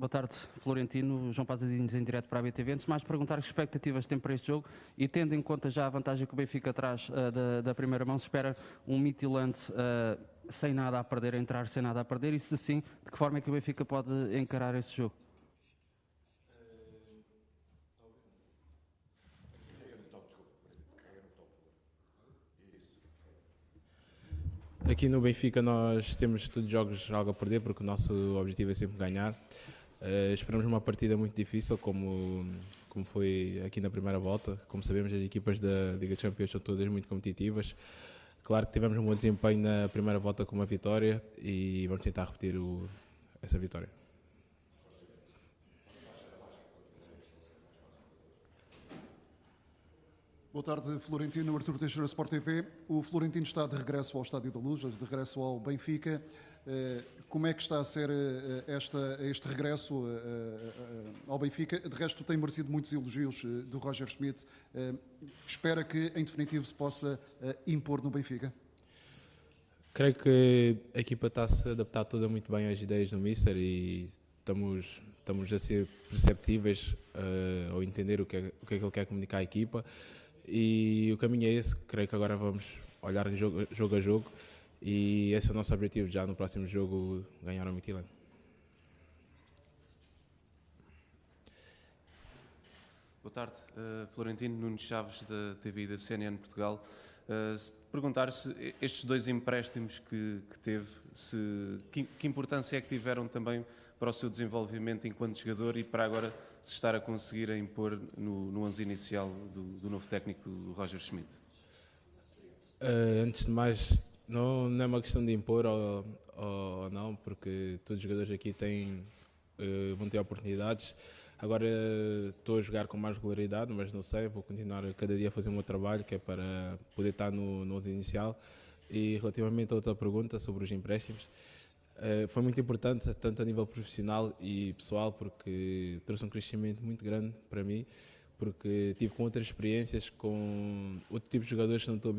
Boa tarde, Florentino. João Pasadinhos em direto para a BTV. Antes de mais, perguntar que expectativas tem para este jogo e, tendo em conta já a vantagem que o Benfica traz da primeira mão, se espera um mitilante sem nada a perder, entrar sem nada a perder, e se sim, de que forma é que o Benfica pode encarar esse jogo? Aqui no Benfica nós temos todos os jogos algo a perder, porque o nosso objetivo é sempre ganhar. Esperamos uma partida muito difícil, como foi aqui na primeira volta. Como sabemos, as equipas da Liga Champions são todas muito competitivas. Claro que tivemos um bom desempenho na primeira volta com uma vitória e vamos tentar repetir essa vitória. Boa tarde, Florentino. Artur Teixeira, Sport TV. O Florentino está de regresso ao Estádio da Luz, de regresso ao Benfica. Como é que está a ser este regresso ao Benfica? De resto, tem merecido muitos elogios do Roger Schmidt. Espera que, em definitivo, se possa impor no Benfica? Creio que a equipa está a se adaptar toda muito bem às ideias do Mister e estamos a ser perceptíveis ao entender o que é que ele quer comunicar à equipa. E o caminho é esse. Creio que agora vamos olhar jogo a jogo e esse é o nosso objetivo, já no próximo jogo ganhar o Midtjylland. Boa tarde, Florentino Nunes Chaves da TV e da CNN Portugal. Perguntar se estes dois empréstimos que teve, que importância é que tiveram também para o seu desenvolvimento enquanto jogador e para agora se estar a conseguir impor no 11 inicial do novo técnico do Roger Schmidt? Antes de mais, não é uma questão de impor ou não, porque todos os jogadores aqui vão ter oportunidades. Agora estou a jogar com mais regularidade, mas não sei, vou continuar cada dia a fazer o meu trabalho, que é para poder estar no 11 inicial. E relativamente a outra pergunta sobre os empréstimos, foi muito importante, tanto a nível profissional e pessoal, porque trouxe um crescimento muito grande para mim, porque tive com outras experiências, com outro tipo de jogadores que não estou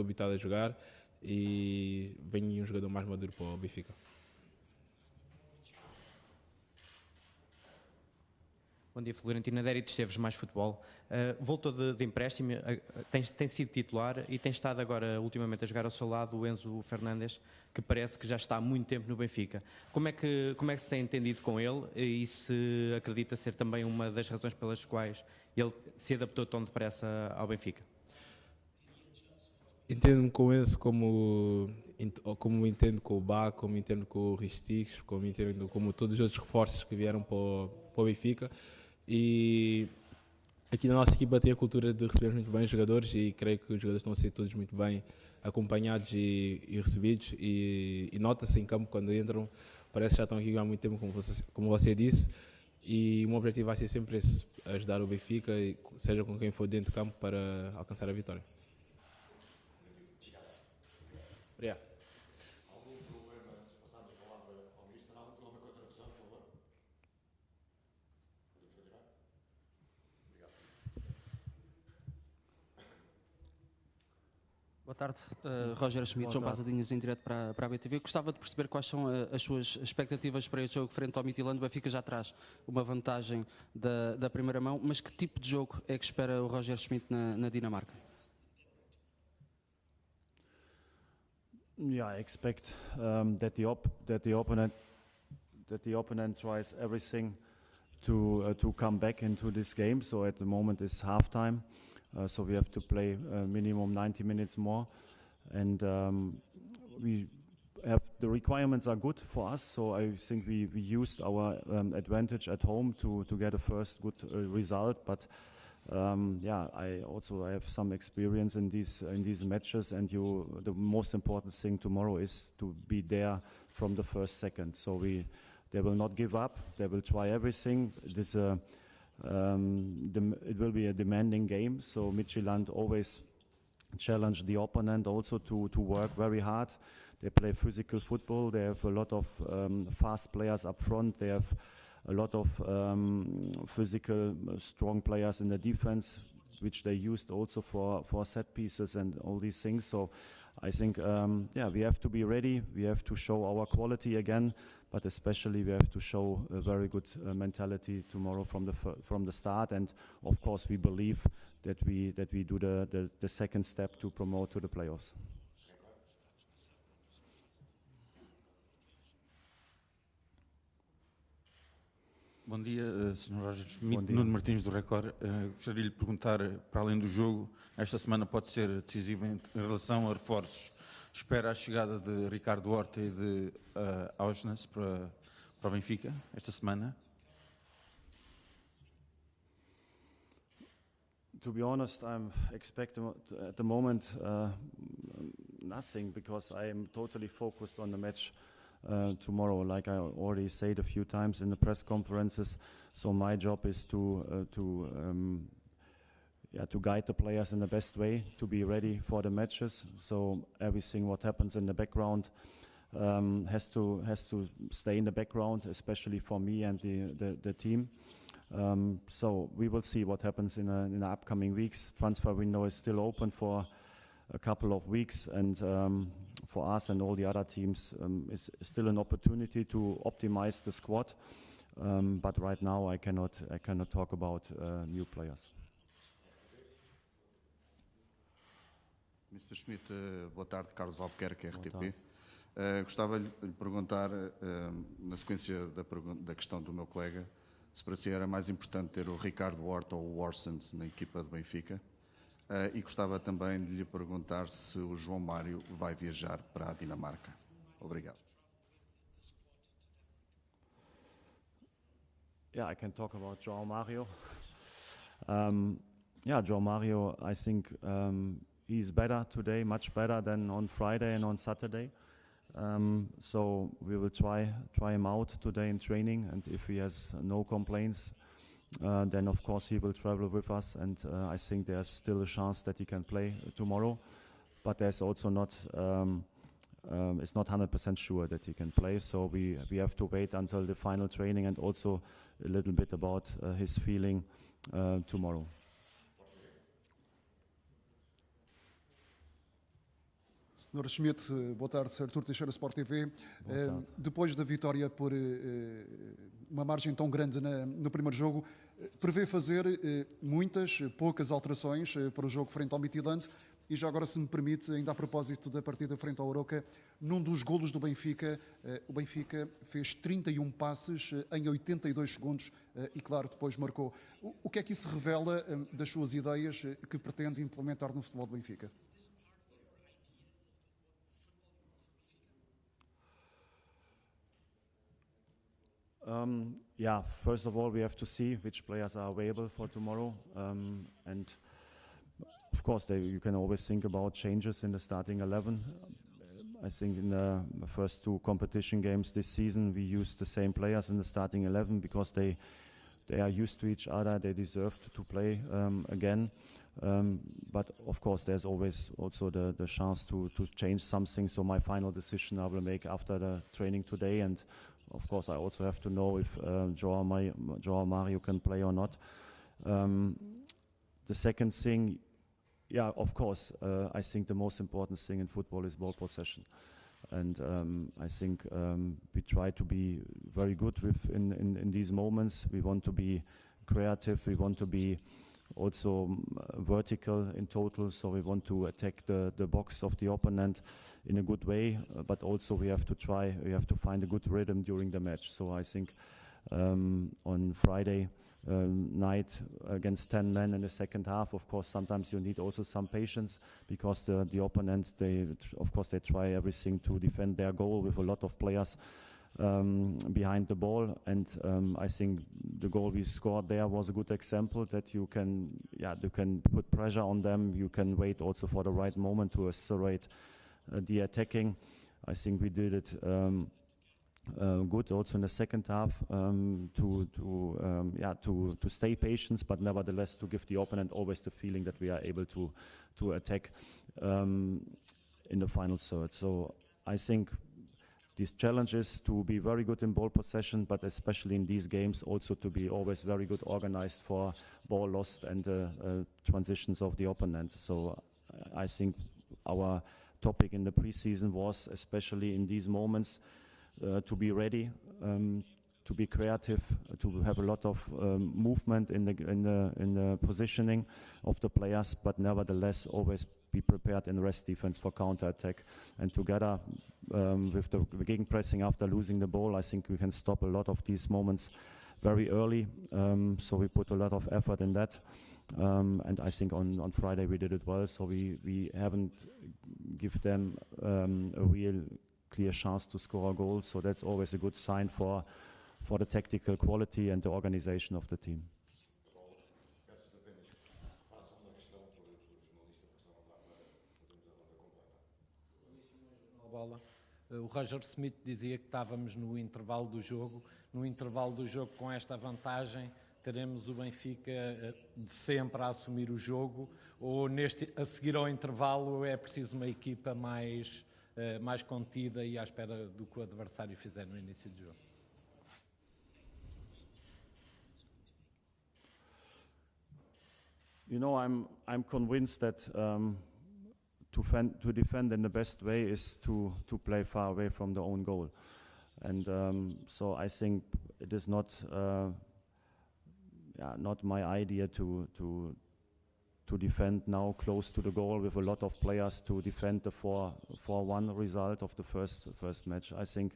habituado a jogar e venho um jogador mais maduro para o Benfica. Bom dia, Florentino. Adérito Esteves, Mais Futebol. Voltou de empréstimo, tem sido titular e tem estado agora ultimamente a jogar ao seu lado o Enzo Fernandes, que parece que já está há muito tempo no Benfica. Como é que se tem entendido com ele e se acredita ser também uma das razões pelas quais ele se adaptou tão depressa ao Benfica? Entendo-me com o Enzo como entendo com o Bá, como entendo com o Ristix, como entendo como todos os outros reforços que vieram para o Benfica. E aqui na nossa equipa tem a cultura de receber muito bem os jogadores e creio que os jogadores estão a ser todos muito bem acompanhados e recebidos e nota-se em campo quando entram, parece que já estão aqui há muito tempo, como você disse, e o meu objetivo vai ser sempre esse, ajudar o Benfica, seja com quem for dentro de campo, para alcançar a vitória. Obrigado. Algum problema, se passarmos a palavra ao Ministro, algum problema com a tradução, por favor? Podemos continuar? Obrigado. Boa tarde, Roger Schmidt, João Pasadinhas em direto para a BTV. Gostava de perceber quais são as suas expectativas para este jogo frente ao Midtjylland. O Benfica já traz uma vantagem da primeira mão, mas que tipo de jogo é que espera o Roger Schmidt na Dinamarca? Yeah, I expect that the opponent tries everything to come back into this game. So at the moment it's halftime, so we have to play minimum 90 minutes more, and the requirements are good for us. So I think we used our advantage at home to get a first good result, but. I also have some experience in these matches, and the most important thing tomorrow is to be there from the first second. So they will not give up. They will try everything. It will be a demanding game. So Midtjylland always challenge the opponent also to work very hard. They play physical football. They have a lot of fast players up front. They have a lot of physical, strong players in the defense, which they used also for set pieces and all these things. So I think, we have to be ready. We have to show our quality again, but especially we have to show a very good mentality tomorrow from the start. And of course, we believe that we do the second step to promote to the playoffs. Bom dia, Sr. Roger Schmidt, Bom dia. Nuno Martins do Record. Gostaria de lhe perguntar, para além do jogo, esta semana pode ser decisiva em relação a reforços. Espera a chegada de Ricardo Horta e de Auschwitz para o Benfica esta semana? To be honest, I'm expecting at the moment nothing, because I am totally focused on the match tomorrow, like I already said a few times in the press conferences. So my job is to guide the players in the best way, to be ready for the matches. So everything what happens in the background has to stay in the background, especially for me and the team. So we will see what happens in the upcoming weeks. Transfer window is still open for a couple of weeks, and for us and all the other teams is still an opportunity to optimize the squad. But right now I cannot talk about new players. Mr. Schmidt, boa tarde, Carlos Albuquerque, RTP. Gostava de lhe perguntar, na sequência da questão do meu colega, se para si era mais importante ter o Ricardo Horta ou o Orsens na equipa do Benfica. E gostava também de lhe perguntar se o João Mário vai viajar para a Dinamarca. Obrigado. Yeah, I can talk about João Mário. João Mário, I think he's better today, much better than on Friday and on Saturday. So we will try him out today in training, and if he has no complaints, then of course he will travel with us, and I think there's still a chance that he can play tomorrow. But there's also not, it's not 100% sure that he can play. So we have to wait until the final training, and also a little bit about his feeling tomorrow. Sr. Schmidt, boa tarde. Artur Teixeira, Sport TV. Depois da vitória por uma margem tão grande no primeiro jogo, prevê fazer poucas alterações para o jogo frente ao Midtjylland? E já agora, se me permite, ainda a propósito da partida frente ao Oroca, num dos golos do Benfica, o Benfica fez 31 passes em 82 segundos e, claro, depois marcou. O que é que isso revela das suas ideias que pretende implementar no futebol do Benfica? First of all, we have to see which players are available for tomorrow. And of course, you can always think about changes in the starting 11. I think in the first two competition games this season, we used the same players in the starting 11 because they are used to each other. They deserve to play again. But of course, there's always also the chance to change something. So my final decision I will make after the training today. And of course, I also have to know if João Mário can play or not. The second thing, of course, I think the most important thing in football is ball possession. And I think we try to be very good in these moments. We want to be creative. We want to be also vertical in total. So we want to attack the box of the opponent in a good way. But also we have to find a good rhythm during the match. So I think on Friday night against 10 men in the second half, of course, sometimes you need also some patience because the opponent, they try everything to defend their goal with a lot of players behind the ball, and I think the goal we scored there was a good example that you can put pressure on them. You can wait also for the right moment to accelerate the attacking. I think we did it good also in the second half to stay patient, but nevertheless to give the opponent always the feeling that we are able to attack in the final third. So I think these challenges to be very good in ball possession, but especially in these games also to be always very good organized for ball lost and transitions of the opponent. So I think our topic in the preseason was, especially in these moments, to be ready, to be creative, to have a lot of movement in the positioning of the players, but nevertheless always be prepared in rest defense for counter-attack. And together with the gegenpressing after losing the ball, I think we can stop a lot of these moments very early. So we put a lot of effort in that. And I think on Friday we did it well. So we haven't give them a real clear chance to score a goal. So that's always a good sign for the tactical quality and the organization of the team. O Roger Smith dizia que estávamos no intervalo do jogo. No intervalo do jogo, com esta vantagem, teremos o Benfica de sempre a assumir o jogo, ou a seguir ao intervalo é preciso uma equipa mais contida e à espera do que o adversário fizer no início do jogo? You know, I'm convinced that to defend in the best way is to play far away from the own goal, and so I think it is not my idea to defend now close to the goal with a lot of players to defend the 4-1 result of the first match. I think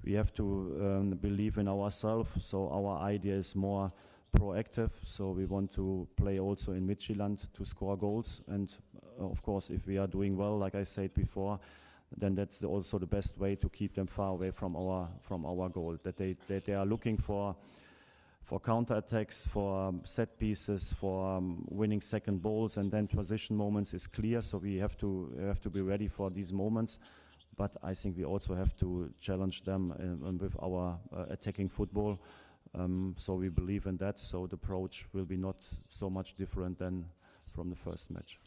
we have to believe in ourselves. So our idea is more proactive. So we want to play also in Midtjylland to score goals. And of course, if we are doing well, like I said before, then that's also the best way to keep them far away from our goal. That they are looking for counter-attacks, for set pieces, for winning second balls, and then transition moments is clear. So we have to be ready for these moments. But I think we also have to challenge them with our attacking football. So we believe in that. So the approach will be not so much different than from the first match.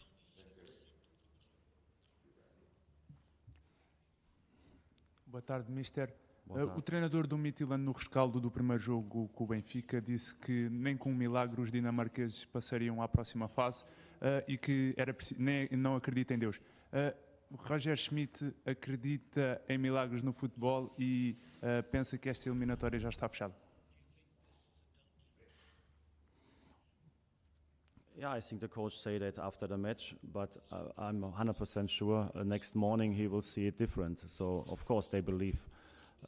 Boa tarde, Mister. O treinador do Midtjylland, no rescaldo do primeiro jogo com o Benfica, disse que nem com um milagre os dinamarqueses passariam à próxima fase e que não acredita em Deus. Roger Schmidt acredita em milagres no futebol e pensa que esta eliminatória já está fechada? Yeah, I think the coach said that after the match, but I'm 100% sure next morning he will see it different. So of course they believe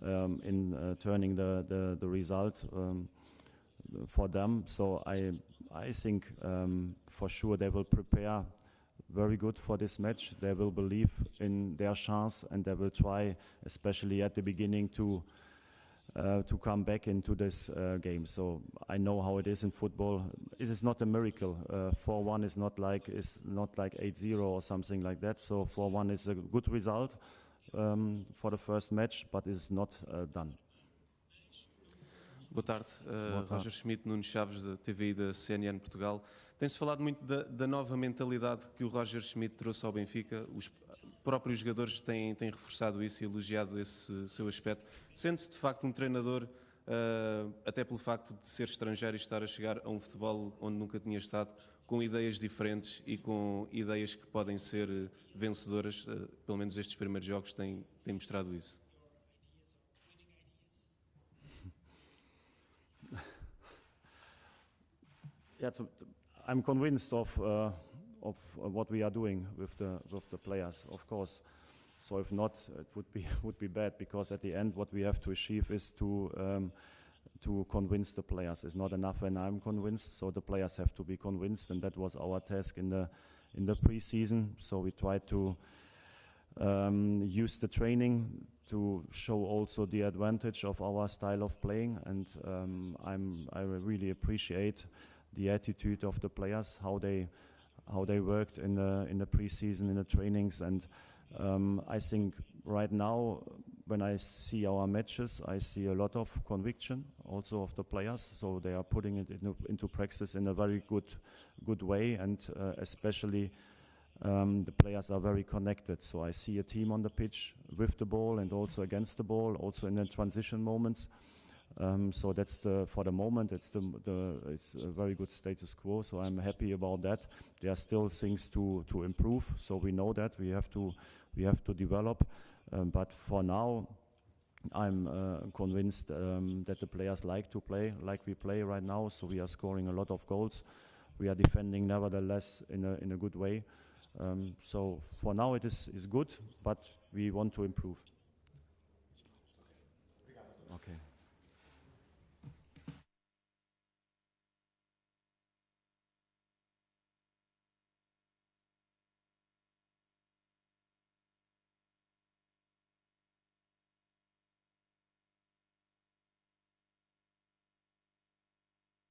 in turning the result for them. So I think for sure they will prepare very good for this match. They will believe in their chance and they will try, especially at the beginning, to come back into this game. So I know how it is in football. It is not a miracle. 4-1 is not like 8-0 or something like that. So 4-1 is a good result for the first match, but it's not done. Boa tarde, Roger Schmidt, Nuno Chaves, da TVI da CNN Portugal. Tem-se falado muito da nova mentalidade que o Roger Schmidt trouxe ao Benfica. Os próprios jogadores têm reforçado isso e elogiado esse seu aspecto. Sente-se de facto um treinador, até pelo facto de ser estrangeiro e estar a chegar a um futebol onde nunca tinha estado, com ideias diferentes e com ideias que podem ser vencedoras? Pelo menos estes primeiros jogos têm mostrado isso. Yeah, I'm convinced of what we are doing with the players, of course. So if not, it would be bad, because at the end what we have to achieve is to convince the players. It's not enough when I'm convinced, so the players have to be convinced, and that was our task in the pre-season. So we tried to use the training to show also the advantage of our style of playing, and I really appreciate the attitude of the players, how they worked in the pre-season, in the trainings, and I think right now when I see our matches, I see a lot of conviction also of the players. So they are putting it into practice in a very good way, and especially the players are very connected. So I see a team on the pitch with the ball and also against the ball, also in the transition moments. So that's for the moment it's a very good status quo. So I'm happy about that. There are still things to improve. So we know that we have to develop. But for now, I'm convinced that the players like to play like we play right now, so we are scoring a lot of goals. We are defending nevertheless in a good way. So for now it is good, but we want to improve. Okay.